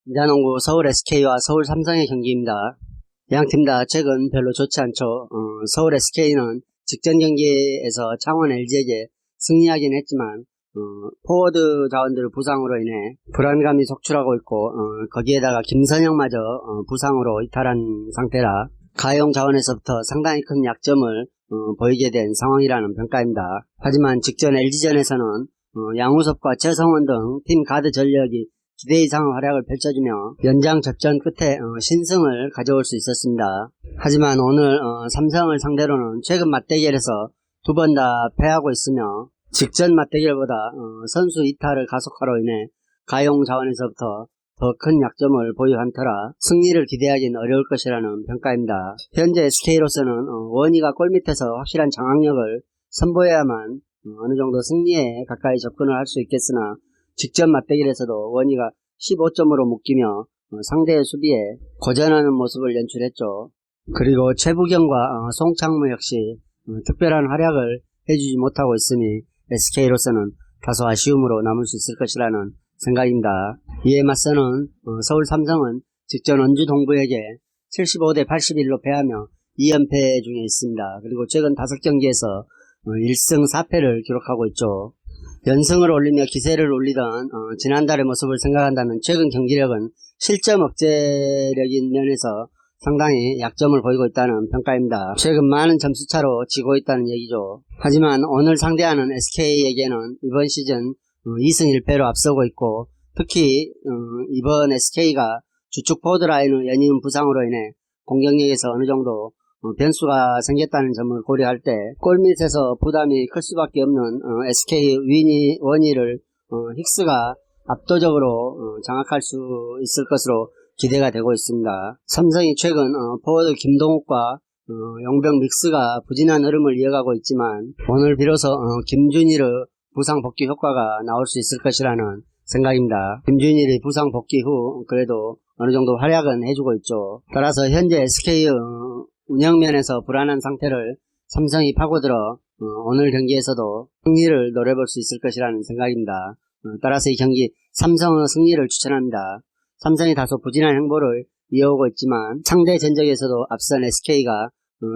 인자농구 서울 SK와 서울 삼성의 경기입니다. 양팀 다 최근 별로 좋지 않죠. 서울 SK는 직전 경기에서 창원 LG에게 승리하긴 했지만 포워드 자원들 부상으로 인해 불안감이 속출하고 있고 거기에다가 김선영마저 부상으로 이탈한 상태라 가용 자원에서부터 상당히 큰 약점을 보이게 된 상황이라는 평가입니다. 하지만 직전 LG전에서는 양우섭과 최성원 등 팀 가드 전력이 기대 이상의 활약을 펼쳐주며 연장 접전 끝에 신승을 가져올 수 있었습니다. 하지만 오늘 삼성을 상대로는 최근 맞대결에서 두 번 다 패하고 있으며 직전 맞대결보다 선수 이탈을 가속화로 인해 가용 자원에서부터 더 큰 약점을 보유한 터라 승리를 기대하기는 어려울 것이라는 평가입니다. 현재 SK로서는 원희가 골밑에서 확실한 장악력을 선보여야만 어느 정도 승리에 가까이 접근을 할 수 있겠으나 직전 맞대결에서도 원희가 15점으로 묶이며 상대의 수비에 고전하는 모습을 연출했죠. 그리고 최부경과 송창무 역시 특별한 활약을 해주지 못하고 있으니 SK로서는 다소 아쉬움으로 남을 수 있을 것이라는 생각입니다. 이에 맞서는 서울 삼성은 직전 원주 동부에게 75대 81로 패하며 2연패 중에 있습니다. 그리고 최근 5경기에서 1승 4패를 기록하고 있죠. 연승을 올리며 기세를 올리던 지난달의 모습을 생각한다면 최근 경기력은 실점 억제력인 면에서 상당히 약점을 보이고 있다는 평가입니다. 최근 많은 점수차로 지고 있다는 얘기죠. 하지만 오늘 상대하는 SK에게는 이번 시즌 2승 1패로 앞서고 있고 특히 이번 SK가 주축 포드라인의 연이은 부상으로 인해 공격력에서 어느 정도 변수가 생겼다는 점을 고려할 때 골밑에서 부담이 클 수밖에 없는 SK 원희를 힉스가 압도적으로 장악할 수 있을 것으로 기대가 되고 있습니다. 삼성이 최근 포워드 김동욱과 용병 믹스가 부진한 흐름을 이어가고 있지만 오늘 비로소 김준일의 부상 복귀 효과가 나올 수 있을 것이라는 생각입니다. 김준일이 부상 복귀 후 그래도 어느 정도 활약은 해주고 있죠. 따라서 현재 SK의 운영면에서 불안한 상태를 삼성이 파고들어 오늘 경기에서도 승리를 노려볼 수 있을 것이라는 생각입니다. 따라서 이 경기 삼성의 승리를 추천합니다. 삼성이 다소 부진한 행보를 이어오고 있지만 상대 전적에서도 앞선 SK가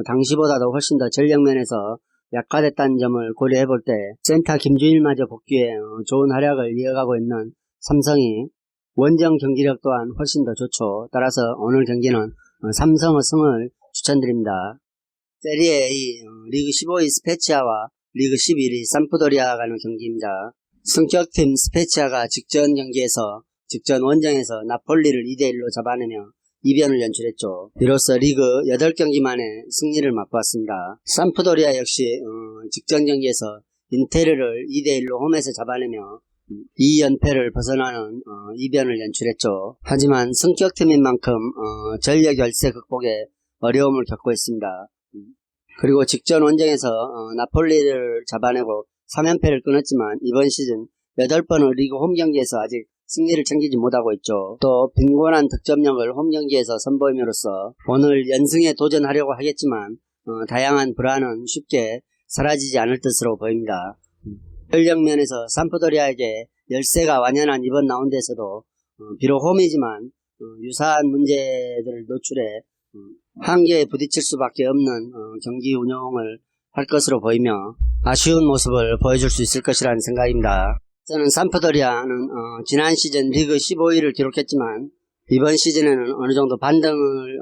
당시보다도 훨씬 더 전력면에서 약화됐다는 점을 고려해볼 때 센터 김준일마저 복귀해 좋은 활약을 이어가고 있는 삼성이 원정 경기력 또한 훨씬 더 좋죠. 따라서 오늘 경기는 삼성의 승을 추천드립니다. 세리에 리그 15위 스페치아와 리그 11위 삼프도리아 가는 경기입니다. 승격팀 스페치아가 직전 경기에서 직전 원정에서 나폴리를 2대1로 잡아내며 이변을 연출했죠. 이로써 리그 8경기 만에 승리를 맛보았습니다. 삼프도리아 역시 직전 경기에서 인테르를 2대1로 홈에서 잡아내며 2연패를 벗어나는 이변을 연출했죠. 하지만 승격팀인 만큼 전력 열세 극복에 어려움을 겪고 있습니다. 그리고 직전 원정에서 나폴리를 잡아내고 3연패를 끊었지만 이번 시즌 8번의 리그 홈 경기에서 아직 승리를 챙기지 못하고 있죠. 또 빈곤한 득점력을 홈 경기에서 선보임으로써 오늘 연승에 도전하려고 하겠지만 다양한 불안은 쉽게 사라지지 않을 것으로 보입니다. 전력 면에서 삼프도리아에게 열세가 완연한 이번 라운드에서도 비록 홈이지만 유사한 문제들을 노출해 한계에 부딪힐 수밖에 없는 경기 운영을 할 것으로 보이며 아쉬운 모습을 보여줄 수 있을 것이라는 생각입니다. 저는 삼프도리아는 지난 시즌 리그 15위를 기록했지만 이번 시즌에는 어느 정도 반등을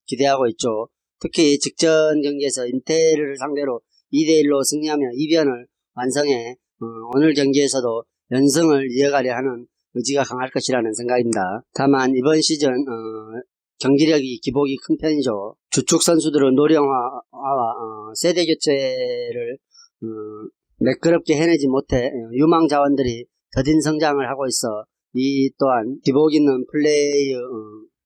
기대하고 있죠. 특히 직전 경기에서 인테르를 상대로 2대1로 승리하며 이변을 완성해 오늘 경기에서도 연승을 이어가려 하는 의지가 강할 것이라는 생각입니다. 다만 이번 시즌 경기력이 기복이 큰 편이죠. 주축 선수들은 노령화와 세대 교체를 매끄럽게 해내지 못해 유망 자원들이 더딘 성장을 하고 있어 이 또한 기복 있는 플레이의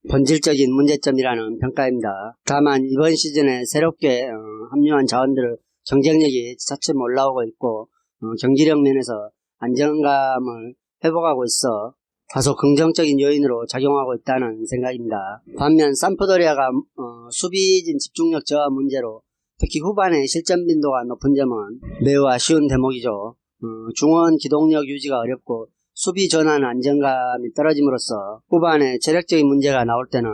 본질적인 문제점이라는 평가입니다. 다만 이번 시즌에 새롭게 합류한 자원들의 경쟁력이 차츰 올라오고 있고 경기력 면에서 안정감을 회복하고 있어 다소 긍정적인 요인으로 작용하고 있다는 생각입니다. 반면 삼프도리아가 수비진 집중력 저하 문제로 특히 후반에 실점 빈도가 높은 점은 매우 아쉬운 대목이죠. 중원 기동력 유지가 어렵고 수비 전환 안정감이 떨어짐으로써 후반에 체력적인 문제가 나올 때는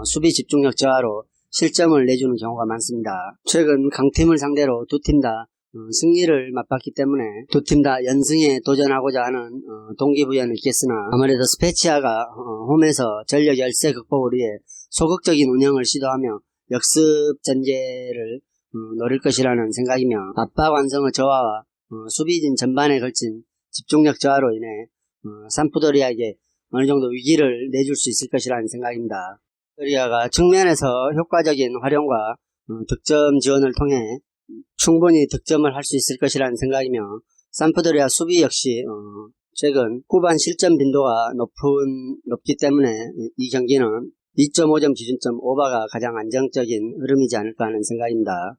수비 집중력 저하로 실점을 내주는 경우가 많습니다. 최근 강팀을 상대로 두 팀 다 승리를 맛봤기 때문에 두 팀 다 연승에 도전하고자 하는 동기부여는 있겠으나 아무래도 스페치아가 홈에서 전력 열세 극복을 위해 소극적인 운영을 시도하며 역습 전개를 노릴 것이라는 생각이며 압박 완성의 저하와 수비진 전반에 걸친 집중력 저하로 인해 삼프도리아에게 어느 정도 위기를 내줄 수 있을 것이라는 생각입니다. 삼프도리아가 측면에서 효과적인 활용과 득점 지원을 통해 충분히 득점을 할 수 있을 것이라는 생각이며 삼프도리아 수비 역시 최근 후반 실점 빈도가 높기 때문에 이 경기는 2.5점 기준점 오버가 가장 안정적인 흐름이지 않을까 하는 생각입니다.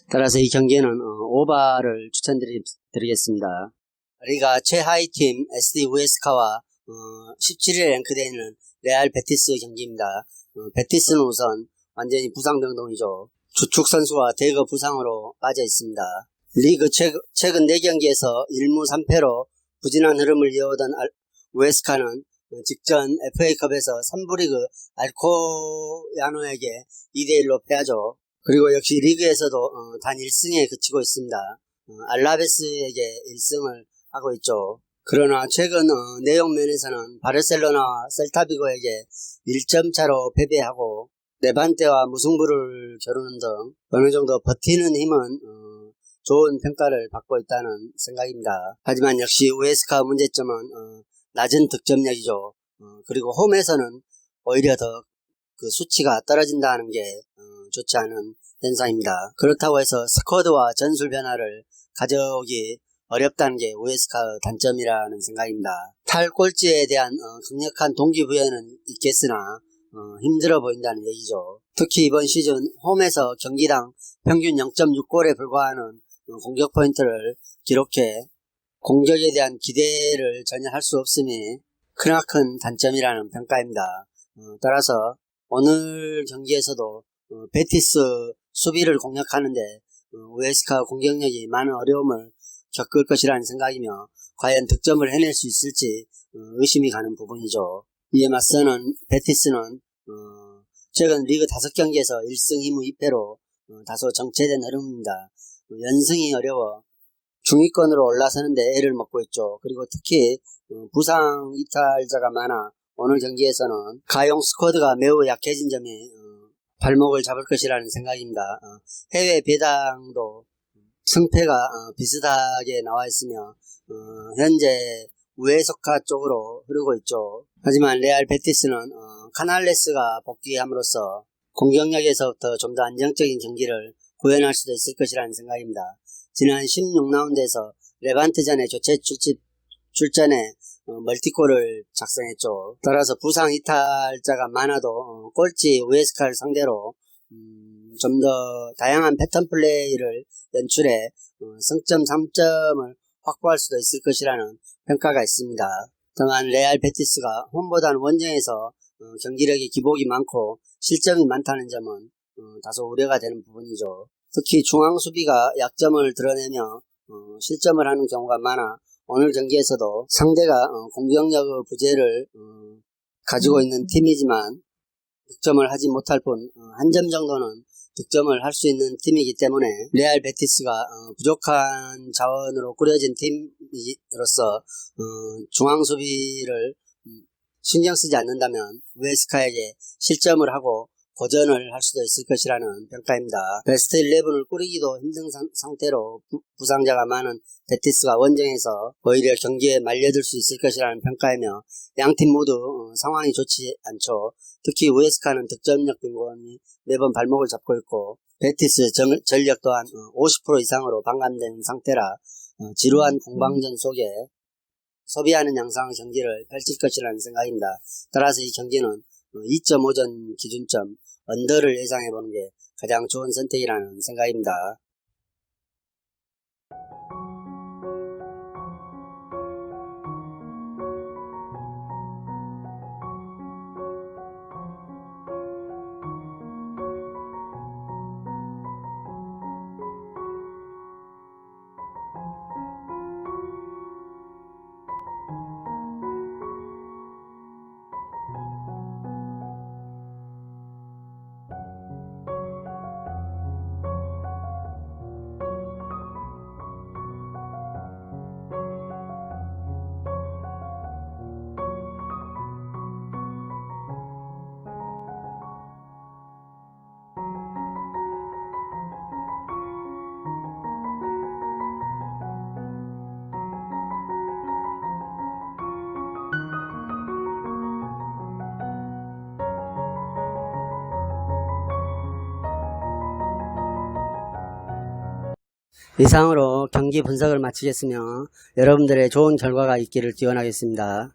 따라서 이 경기에는 오버를 추천드리겠습니다. 리가 최하위 팀 SD 우에스카와 17위에 랭크되어 있는 레알 베티스 경기입니다. 베티스는 우선 완전히 부상병동이죠. 주축 선수가 대거 부상으로 빠져 있습니다. 리그 최근 4경기에서 1무 3패로 부진한 흐름을 이어오던 우에스카는 직전 FA컵에서 3부 리그 알코야노에게 2대1로 패하죠. 그리고 역시 리그에서도 단 1승에 그치고 있습니다. 알라베스에게 1승을 하고 있죠. 그러나 최근 내용 면에서는 바르셀로나와 셀타비고에게 1점 차로 패배하고 레반테와 무승부를 겨루는 등 어느 정도 버티는 힘은 좋은 평가를 받고 있다는 생각입니다. 하지만 역시 우에스카 문제점은 낮은 득점력이죠. 그리고 홈에서는 오히려 더 그 수치가 떨어진다는 게 좋지 않은 현상입니다. 그렇다고 해서 스쿼드와 전술 변화를 가져오기 어렵다는 게 우에스카의 단점이라는 생각입니다. 탈꼴찌에 대한 강력한 동기부여는 있겠으나 힘들어 보인다는 얘기죠. 특히 이번 시즌 홈에서 경기당 평균 0.6골에 불과하는 공격 포인트를 기록해 공격에 대한 기대를 전혀 할 수 없음이 크나큰 단점이라는 평가입니다. 따라서 오늘 경기에서도 베티스 수비를 공략하는데 우에스카 공격력이 많은 어려움을 겪을 것이라는 생각이며 과연 득점을 해낼 수 있을지 의심이 가는 부분이죠. 이에 맞서는 베티스는 최근 리그 5경기에서 1승 2무 2패로 다소 정체된 흐름입니다. 연승이 어려워 중위권으로 올라서는데 애를 먹고 있죠. 그리고 특히 부상 이탈자가 많아 오늘 경기에서는 가용 스쿼드가 매우 약해진 점이 발목을 잡을 것이라는 생각입니다. 해외 배당도 승패가 비슷하게 나와 있으며 현재 우에스카 쪽으로 흐르고 있죠. 하지만 레알 베티스는 카날레스가 복귀함으로써 공격력에서부터 좀 더 안정적인 경기를 구현할 수도 있을 것이라는 생각입니다. 지난 16라운드에서 레반트전에 교체 출전에 멀티골을 작성했죠. 따라서 부상 이탈자가 많아도 꼴찌 우에스카를 상대로 좀 더 다양한 패턴 플레이를 연출해 승점 3점을 확보할 수도 있을 것이라는 평가가 있습니다. 다만 레알 베티스가 홈보다는 원정에서 경기력이 기복이 많고 실점이 많다는 점은 다소 우려가 되는 부분이죠. 특히 중앙 수비가 약점을 드러내며 실점을 하는 경우가 많아 오늘 경기에서도 상대가 공격력의 부재를 가지고 있는 팀이지만 득점을 하지 못할 뿐 한 점 정도는 득점을 할 수 있는 팀이기 때문에 레알 베티스가 부족한 자원으로 꾸려진 팀으로서 중앙 수비를 신경 쓰지 않는다면 우에스카에게 실점을 하고 고전을 할 수도 있을 것이라는 평가입니다. 베스트 11을 꾸리기도 힘든 상태로 부상자가 많은 베티스가 원정에서 오히려 경기에 말려들 수 있을 것이라는 평가이며 양팀 모두 상황이 좋지 않죠. 특히 우에스카는 득점력 빈곤이 매번 발목을 잡고 있고 베티스 전력 또한 50% 이상으로 반감된 상태라 지루한 공방전 속에 소비하는 양상의 경기를 펼칠 것이라는 생각입니다. 따라서 이 경기는 2.5점 기준점 언더를 예상해보는 게 가장 좋은 선택이라는 생각입니다. 이상으로 경기 분석을 마치겠으며 여러분들의 좋은 결과가 있기를 기원하겠습니다.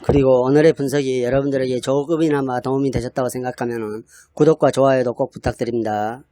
그리고 오늘의 분석이 여러분들에게 조금이나마 도움이 되셨다고 생각하면 구독과 좋아요도 꼭 부탁드립니다.